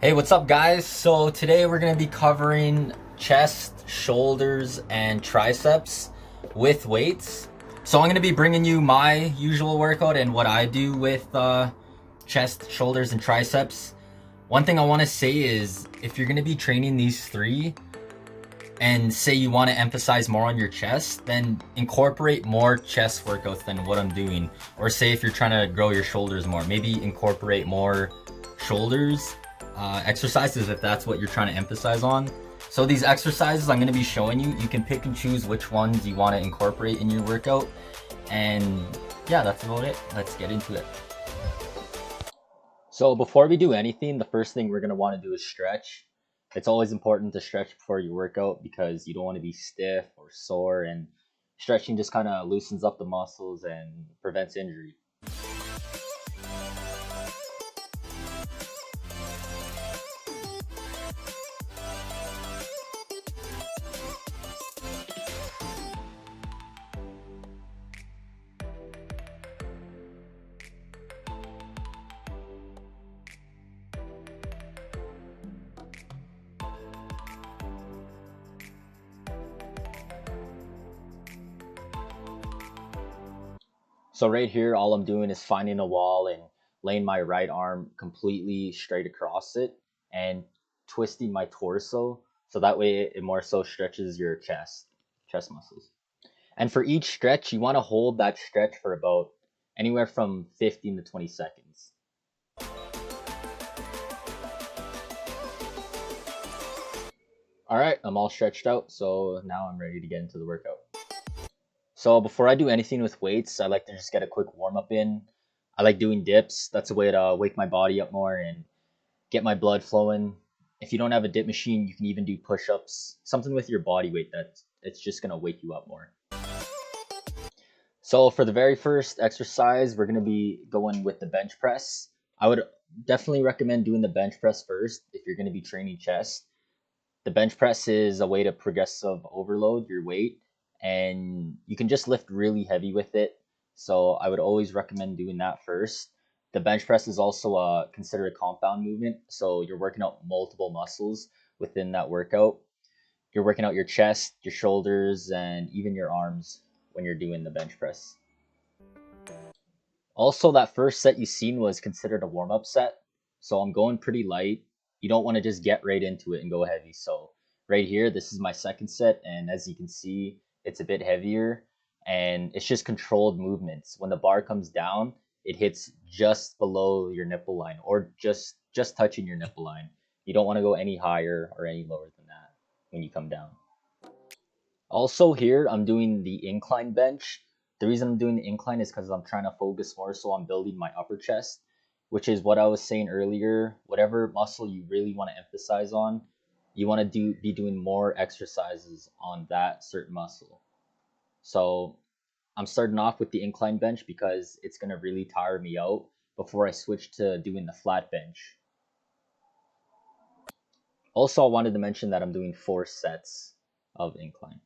Hey, what's up, guys? So today we're gonna be covering chest, shoulders, and triceps with weights. So I'm gonna be bringing you my usual workout and what I do with chest, shoulders, and triceps. One thing I want to say is if you're gonna be training these three and say you want to emphasize more on your chest, then incorporate more chest workouts than what I'm doing. Or say if you're trying to grow your shoulders more, maybe incorporate more shoulders exercises if that's what you're trying to emphasize on. So these exercises I'm going to be showing you, you can pick and choose which ones you want to incorporate in your workout. And yeah, that's about it. Let's get into it. So before we do anything, the first thing we're going to want to do is stretch. It's always important to stretch before you work out because you don't want to be stiff or sore, and stretching just kind of loosens up the muscles and prevents injury. So right here, all I'm doing is finding a wall and laying my right arm completely straight across it and twisting my torso so that way it more so stretches your chest muscles. And for each stretch, you want to hold that stretch for about anywhere from 15 to 20 seconds. All right, I'm all stretched out, so now I'm ready to get into the workout. So before I do anything with weights, I like to just get a quick warm up in. I like doing dips. That's a way to wake my body up more and get my blood flowing. If you don't have a dip machine, you can even do push ups, something with your body weight that it's just gonna wake you up more. So for the very first exercise, we're gonna be going with the bench press. I would definitely recommend doing the bench press first if you're gonna be training chest. The bench press is a way to progressive overload your weight, and you can just lift really heavy with it. So I would always recommend doing that first. The bench press is also considered a compound movement, so you're working out multiple muscles within that workout. You're working out your chest, your shoulders, and even your arms when you're doing the bench press. Also, that first set you seen was considered a warm up set. So I'm going pretty light. You don't want to just get right into it and go heavy. So right here, this is my second set. And as you can see, it's a bit heavier and it's just controlled movements. When the bar comes down, it hits just below your nipple line or just touching your nipple line. You don't want to go any higher or any lower than that when you come down. Also here, I'm doing the incline bench. The reason I'm doing the incline is because I'm trying to focus more so on building my upper chest, which is what I was saying earlier. Whatever muscle you really want to emphasize on, you want to be doing more exercises on that certain muscle. So I'm starting off with the incline bench because it's going to really tire me out before I switch to doing the flat bench. Also, I wanted to mention that I'm doing 4 sets of incline.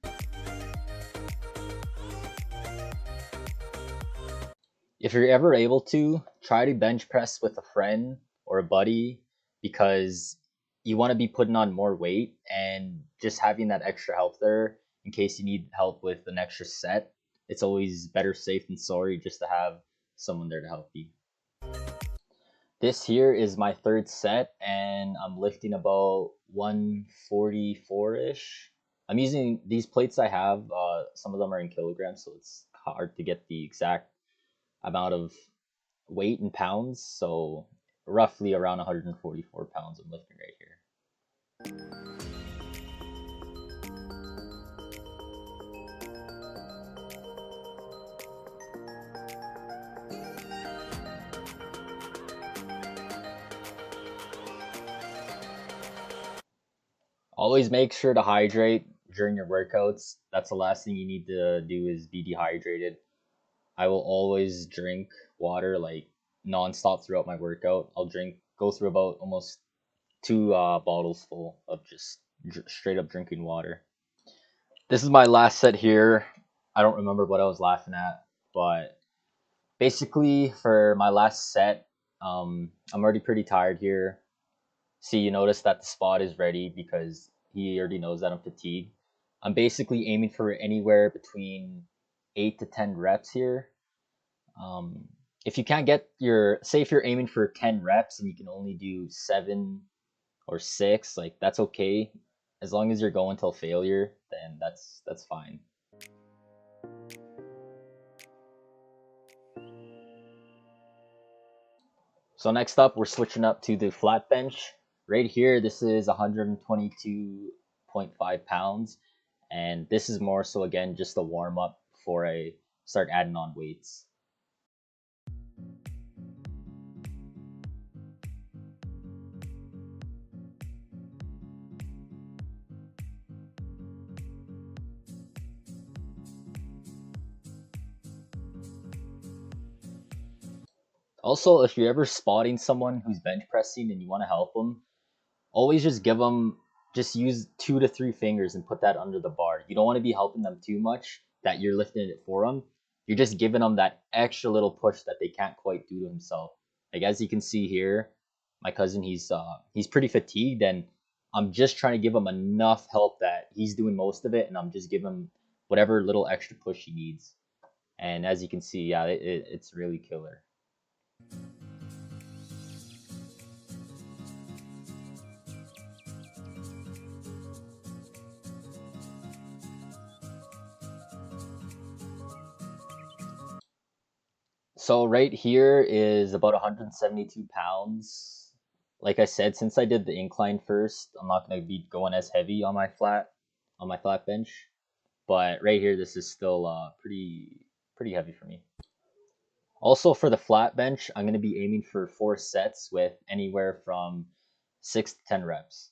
If you're ever able to, try to bench press with a friend or a buddy because you want to be putting on more weight and just having that extra help there in case you need help with an extra set. It's always better safe than sorry just to have someone there to help you. This here is my third set and I'm lifting about 144-ish. I'm using these plates I have, some of them are in kilograms, so it's hard to get the exact amount of weight in pounds, so roughly around 144 pounds I'm lifting right here. Always make sure to hydrate during your workouts. That's the last thing you need to do is be dehydrated. I will always drink water like nonstop throughout my workout. Go through about almost 2 bottles full of just straight up drinking water. This is my last set here. I don't remember what I was laughing at, but basically for my last set, I'm already pretty tired here. See, you notice that the spot is ready because he already knows that I'm fatigued. I'm basically aiming for anywhere between 8 to 10 reps here. Um, if you can't get your, say if you're aiming for 10 reps and you can only do 7 or 6, like that's okay. As long as you're going till failure, then that's fine. So next up, we're switching up to the flat bench. Right here, this is 122.5 pounds, and this is more so again just a warm up before I start adding on weights. Also, if you're ever spotting someone who's bench pressing and you want to help them, always just give them, just use 2 to 3 fingers and put that under the bar. You don't want to be helping them too much that you're lifting it for them. You're just giving them that extra little push that they can't quite do to himself. Like as you can see here, my cousin, he's pretty fatigued, and I'm just trying to give him enough help that he's doing most of it, and I'm just giving him whatever little extra push he needs. And as you can see, yeah, it's really killer. So right here is about 172 pounds. Like I said, since I did the incline first, I'm not going to be going as heavy on my flat bench. But right here, this is still pretty heavy for me. Also for the flat bench, I'm going to be aiming for 4 sets with anywhere from 6 to 10 reps.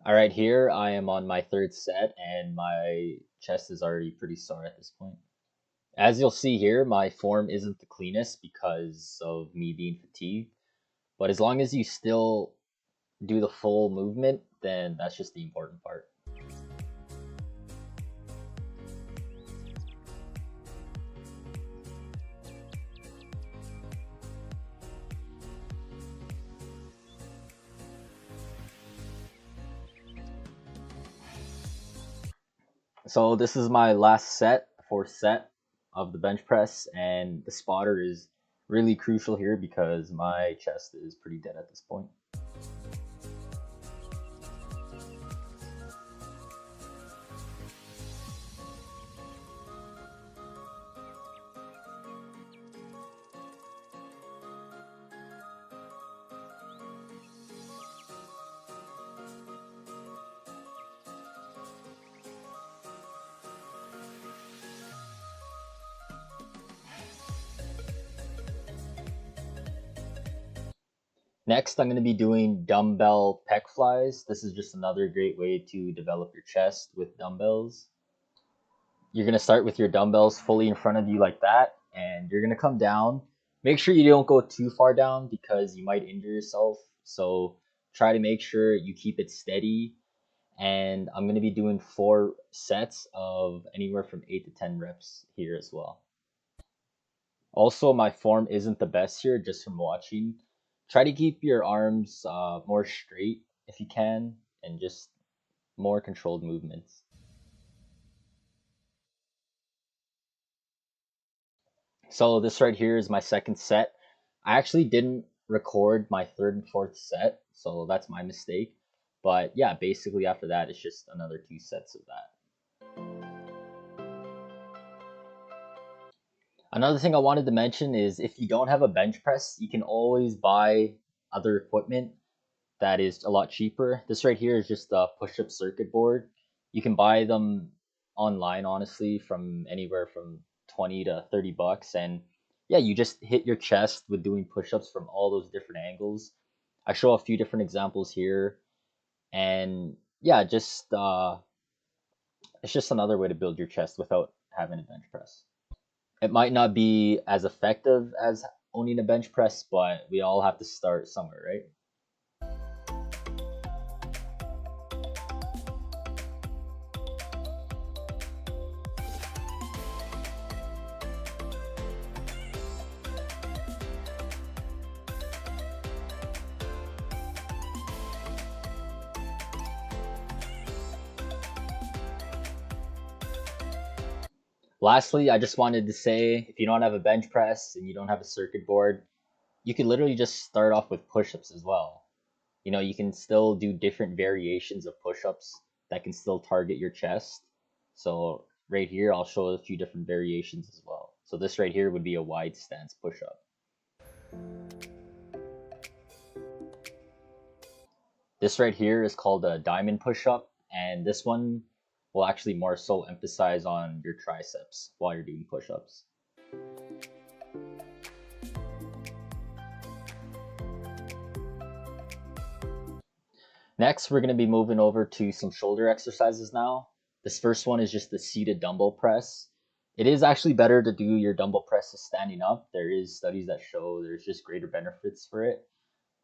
All right, here I am on my third set, and my chest is already pretty sore at this point. As you'll see here, my form isn't the cleanest because of me being fatigued. But as long as you still do the full movement, then that's just the important part. So this is my last set, fourth set of the bench press, and the spotter is really crucial here because my chest is pretty dead at this point. Next, I'm going to be doing dumbbell pec flies. This is just another great way to develop your chest with dumbbells. You're going to start with your dumbbells fully in front of you like that, and you're going to come down. Make sure you don't go too far down because you might injure yourself. So try to make sure you keep it steady. And I'm going to be doing 4 sets of anywhere from 8 to 10 reps here as well. Also, my form isn't the best here just from watching. Try to keep your arms more straight if you can, and just more controlled movements. So this right here is my second set. I actually didn't record my third and fourth set, so that's my mistake. But yeah, basically after that, it's just another 2 sets of that. Another thing I wanted to mention is if you don't have a bench press, you can always buy other equipment that is a lot cheaper. This right here is just a push-up circuit board. You can buy them online, honestly, from anywhere from 20 to 30 bucks. And yeah, you just hit your chest with doing push-ups from all those different angles. I show a few different examples here, and yeah, just it's just another way to build your chest without having a bench press. It might not be as effective as owning a bench press, but we all have to start somewhere, right? Lastly, I just wanted to say if you don't have a bench press and you don't have a circuit board, you can literally just start off with push-ups as well. You know, you can still do different variations of push-ups that can still target your chest. So right here, I'll show a few different variations as well. So this right here would be a wide stance push-up. This right here is called a diamond push-up, and this one will actually more so emphasize on your triceps while you're doing push-ups. Next, we're going to be moving over to some shoulder exercises now. This first one is just the seated dumbbell press. It is actually better to do your dumbbell presses standing up. There is studies that show there's just greater benefits for it.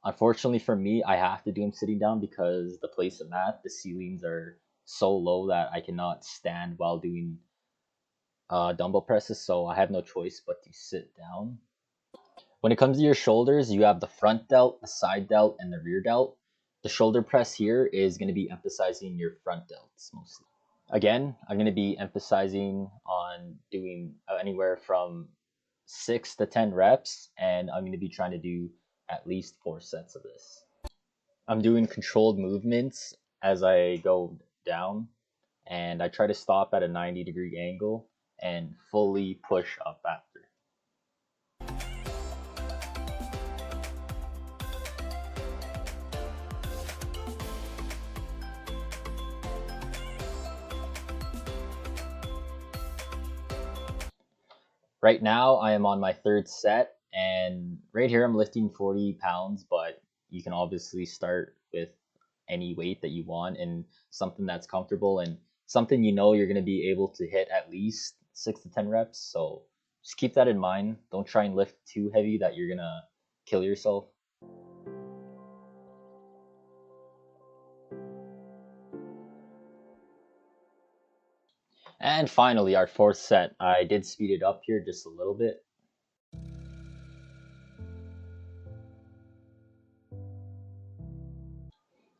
Unfortunately for me, I have to do them sitting down because the place I'm at, the ceilings are so low that I cannot stand while doing dumbbell presses, so I have no choice but to sit down. When it comes to your shoulders, you have the front delt, the side delt, and the rear delt. The shoulder press here is going to be emphasizing your front delts mostly. Again, I'm going to be emphasizing on doing anywhere from 6 to 10 reps, and I'm going to be trying to do at least 4 sets of this. I'm doing controlled movements as I go down, and I try to stop at a 90-degree angle and fully push up after. Right now, I am on my third set, and right here I'm lifting 40 pounds, but you can obviously start with any weight that you want and something that's comfortable and something you know you're going to be able to hit at least 6 to 10 reps. So just keep that in mind. Don't try and lift too heavy that you're going to kill yourself. And finally, our fourth set. I did speed it up here just a little bit.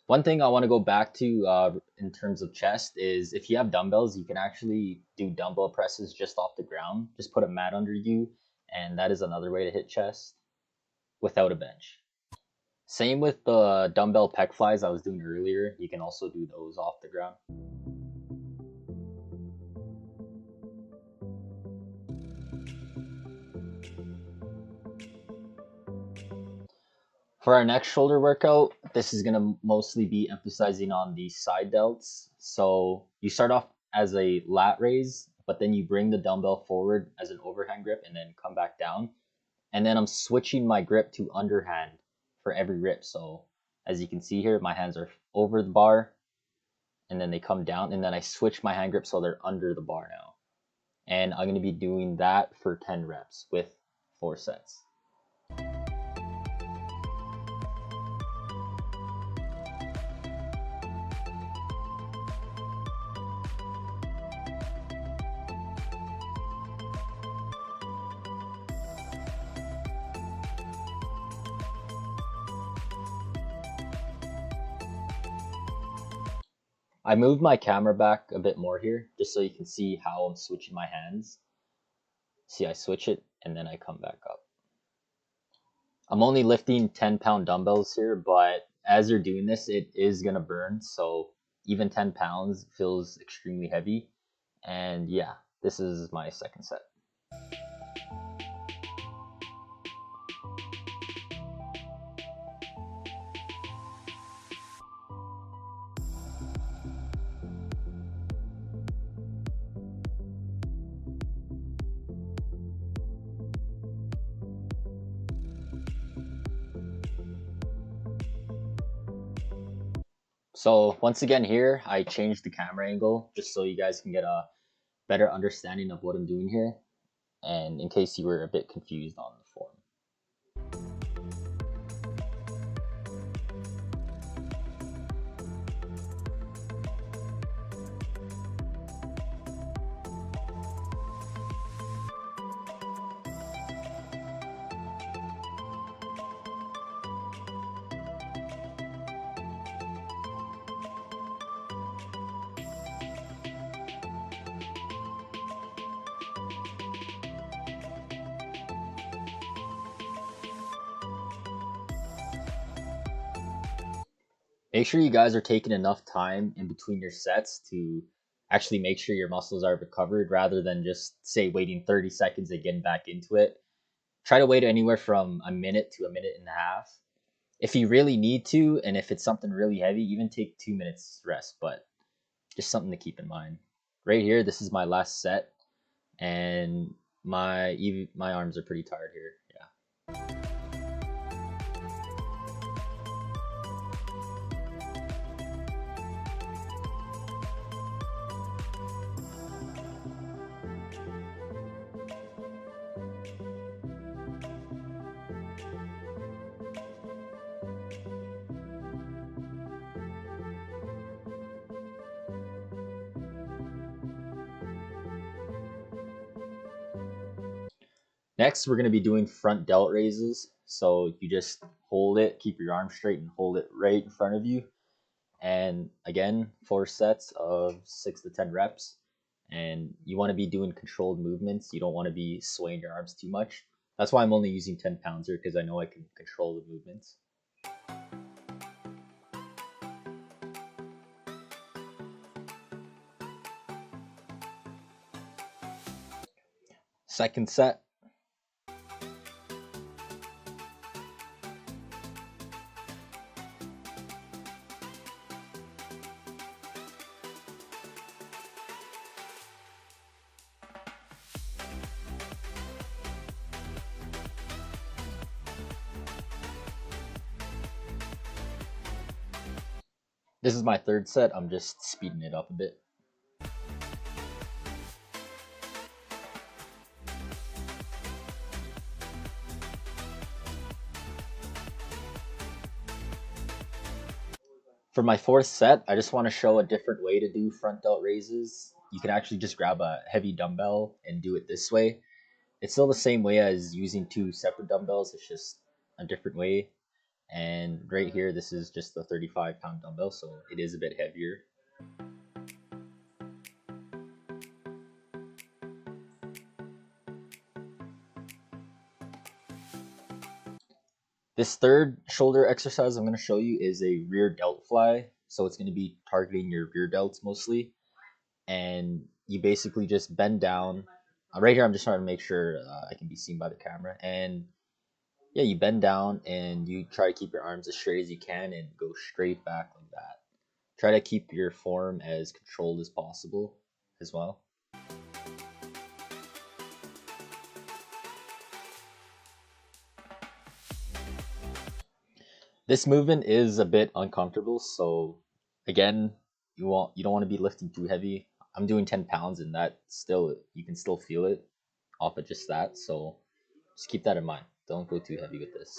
One thing I want to go back to in terms of chest is if you have dumbbells, you can actually do dumbbell presses just off the ground. Just put a mat under you, and that is another way to hit chest without a bench. Same with the dumbbell pec flies I was doing earlier. You can also do those off the ground. For our next shoulder workout, this is going to mostly be emphasizing on the side delts. So you start off as a lat raise, but then you bring the dumbbell forward as an overhand grip and then come back down. And then I'm switching my grip to underhand for every rip. So as you can see here, my hands are over the bar and then they come down, and then I switch my hand grip so they're under the bar now. And I'm going to be doing that for 10 reps with 4 sets. I moved my camera back a bit more here just so you can see how I'm switching my hands. See, I switch it and then I come back up. I'm only lifting 10-pound dumbbells here, but as you're doing this, it is going to burn. So even 10 pounds feels extremely heavy. And yeah, this is my second set. So once again here, I changed the camera angle just so you guys can get a better understanding of what I'm doing here, and in case you were a bit confused on the form. Make sure you guys are taking enough time in between your sets to actually make sure your muscles are recovered rather than just say waiting 30 seconds and getting back into it. Try to wait anywhere from a minute to a minute and a half. If you really need to, and if it's something really heavy, even take 2 minutes rest, but just something to keep in mind. Right here, this is my last set, and my arms are pretty tired here. Yeah. Next, we're going to be doing front delt raises. So you just hold it, keep your arm straight, and hold it right in front of you. And again, 4 sets of 6 to 10 reps. And you want to be doing controlled movements. You don't want to be swaying your arms too much. That's why I'm only using 10 pounds here, because I know I can control the movements. Second set. This is my third set. I'm just speeding it up a bit. For my fourth set, I just want to show a different way to do front delt raises. You can actually just grab a heavy dumbbell and do it this way. It's still the same way as using 2 separate dumbbells, it's just a different way. And right here, this is just a 35-pound dumbbell, so it is a bit heavier. This third shoulder exercise I'm going to show you is a rear delt fly. So it's going to be targeting your rear delts mostly. And you basically just bend down. Right here, I'm just trying to make sure I can be seen by the camera. And yeah, you bend down and you try to keep your arms as straight as you can and go straight back like that. Try to keep your form as controlled as possible as well. This movement is a bit uncomfortable, so again, you don't want to be lifting too heavy. I'm doing 10 pounds and that still you can still feel it off of just that, so just keep that in mind. Don't go too heavy with this.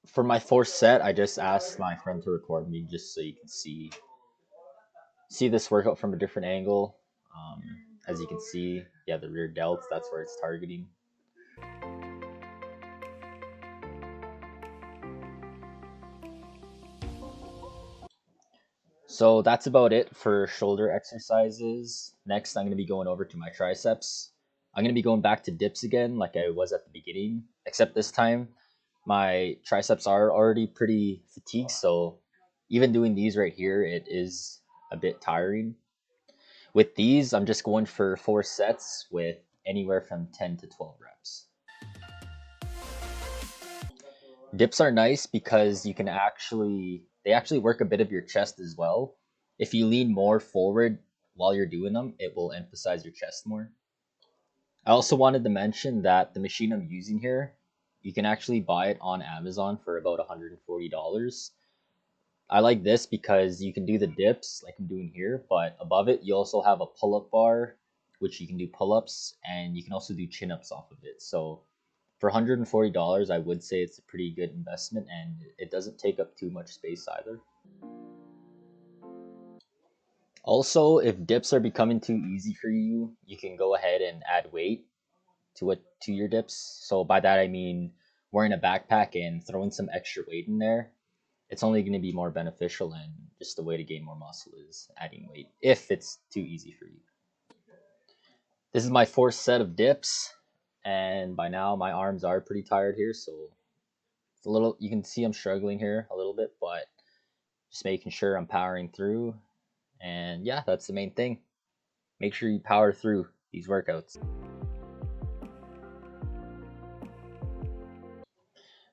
For my fourth set, I just asked my friend to record me just so you can see this workout from a different angle. Um, as you can see, yeah, the rear delts, that's where it's targeting. So that's about it for shoulder exercises. Next, I'm going to be going over to my triceps. I'm going to be going back to dips again like I was at the beginning, except this time my triceps are already pretty fatigued, so even doing these right here, it is a bit tiring. With these, I'm just going for 4 sets with anywhere from 10 to 12 reps. Dips are nice because they actually work a bit of your chest as well. If you lean more forward while you're doing them, it will emphasize your chest more. I also wanted to mention that the machine I'm using here, you can actually buy it on Amazon for about $140. I like this because you can do the dips like I'm doing here, but above it, you also have a pull up bar, which you can do pull ups, and you can also do chin ups off of it. So for $140, I would say it's a pretty good investment and it doesn't take up too much space either. Also, if dips are becoming too easy for you, you can go ahead and add weight to your dips. So by that I mean wearing a backpack and throwing some extra weight in there. It's only going to be more beneficial, and just the way to gain more muscle is adding weight if it's too easy for you. This is my 4th set of dips, and by now my arms are pretty tired here, so it's a little, you can see I'm struggling here a little bit, but just making sure I'm powering through. And yeah, that's the main thing. Make sure you power through these workouts.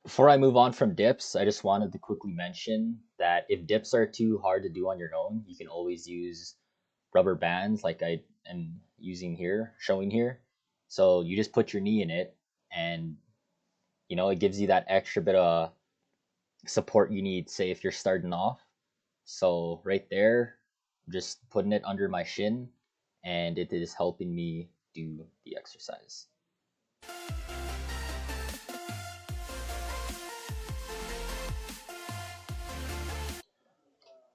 Before I move on from dips, I just wanted to quickly mention that if dips are too hard to do on your own, you can always use rubber bands like I am using here, showing here. So you just put your knee in it, and it gives you that extra bit of support you need, say if you're starting off. So right there, just putting it under my shin, and it is helping me do the exercise.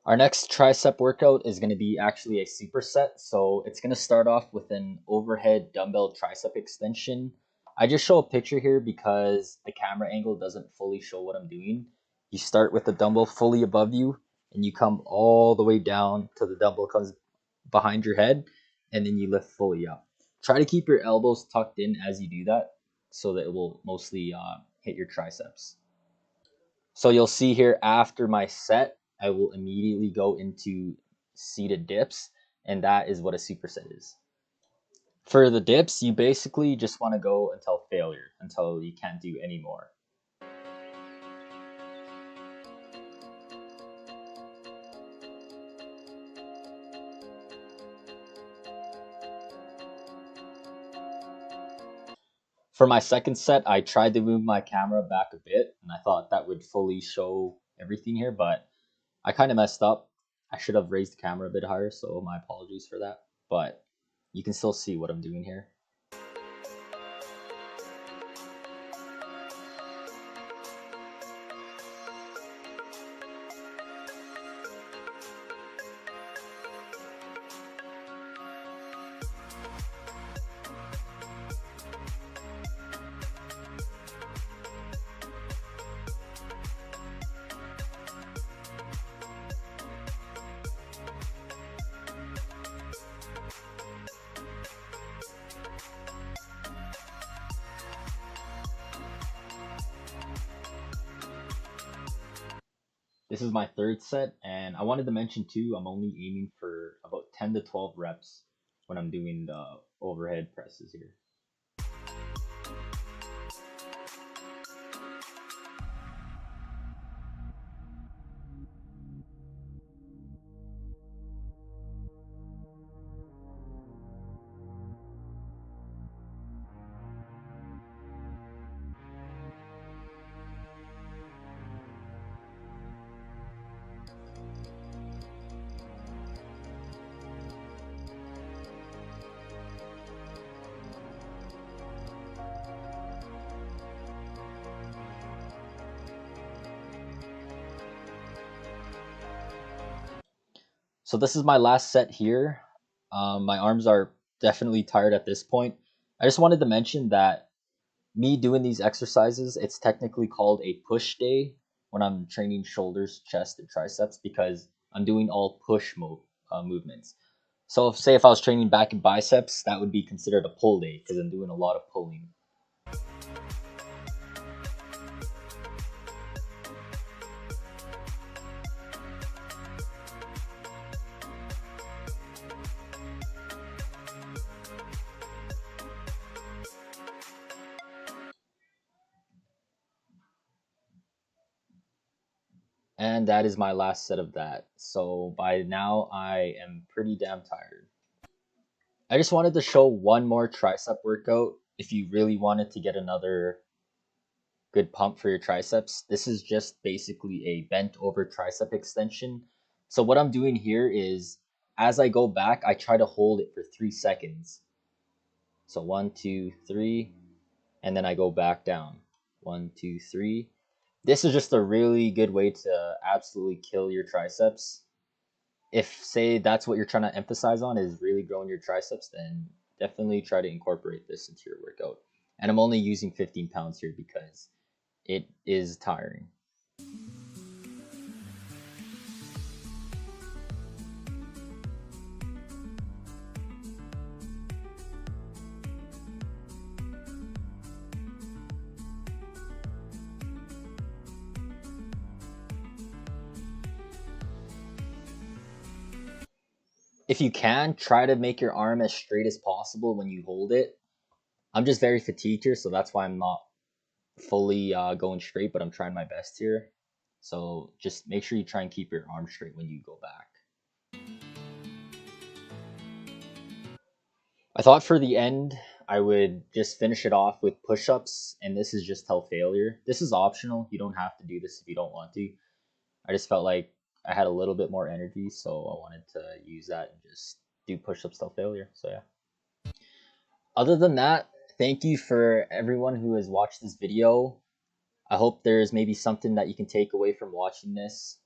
Our next tricep workout is going to be actually a superset. So it's going to start off with an overhead dumbbell tricep extension. I just show a picture here because the camera angle doesn't fully show what I'm doing. You start with the dumbbell fully above you, and you come all the way down till the dumbbell comes behind your head, and then you lift fully up. Try to keep your elbows tucked in as you do that so that it will mostly hit your triceps. So you'll see here after my set, I will immediately go into seated dips, and that is what a superset is. For the dips, you basically just want to go until failure, until you can't do any more. For my second set, I tried to move my camera back a bit, and I thought that would fully show everything here, but I kind of messed up. I should have raised the camera a bit higher, so my apologies for that. But you can still see what I'm doing here. This is my 3rd set, and I wanted to mention too, I'm only aiming for about 10 to 12 reps when I'm doing the overhead presses here. So this is my last set here. My arms are definitely tired at this point. I just wanted to mention that me doing these exercises, it's technically called a push day when I'm training shoulders, chest, and triceps because I'm doing all push movements. So say if I was training back and biceps, that would be considered a pull day because I'm doing a lot of pulling. And that is my last set of that. So by now I am pretty damn tired. I just wanted to show one more tricep workout if you really wanted to get another good pump for your triceps. This is just basically a bent over tricep extension. So what I'm doing here is as I go back, I try to hold it for 3 seconds. So one, two, three, and then I go back down. One, two, three. This is just a really good way to absolutely kill your triceps. If say that's what you're trying to emphasize on is really growing your triceps, then definitely try to incorporate this into your workout. And I'm only using 15 pounds here because it is tiring. If you can, try to make your arm as straight as possible when you hold it. I'm just very fatigued here, so that's why I'm not fully going straight, but I'm trying my best here. So just make sure you try and keep your arm straight when you go back. I thought for the end, I would just finish it off with push-ups, and this is just till failure. This is optional. You don't have to do this if you don't want to. I just felt like I had a little bit more energy, so I wanted to use that and just do push-ups till failure. So yeah. Other than that, thank you for everyone who has watched this video. I hope there's maybe something that you can take away from watching this.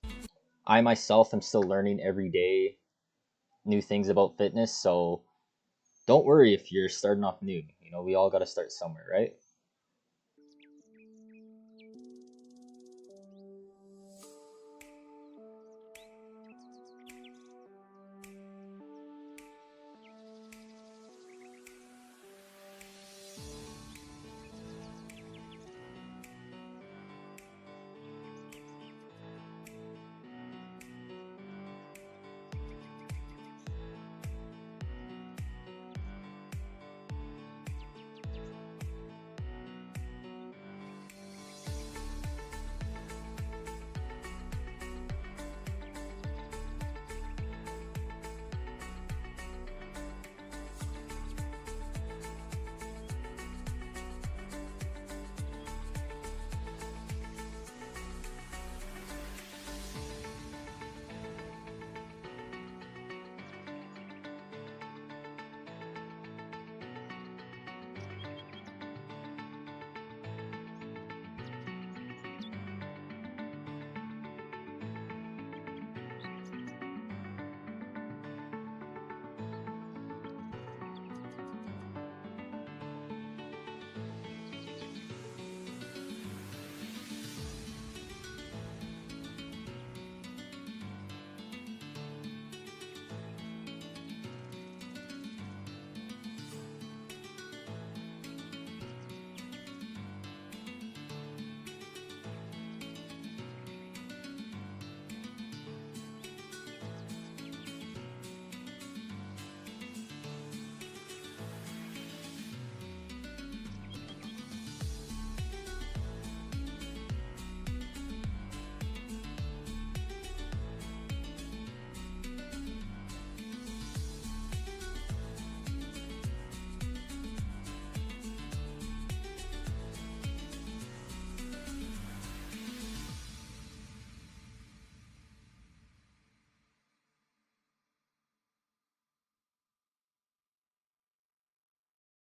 I myself am still learning every day new things about fitness, so don't worry if you're starting off new. You know, we all got to start somewhere, right?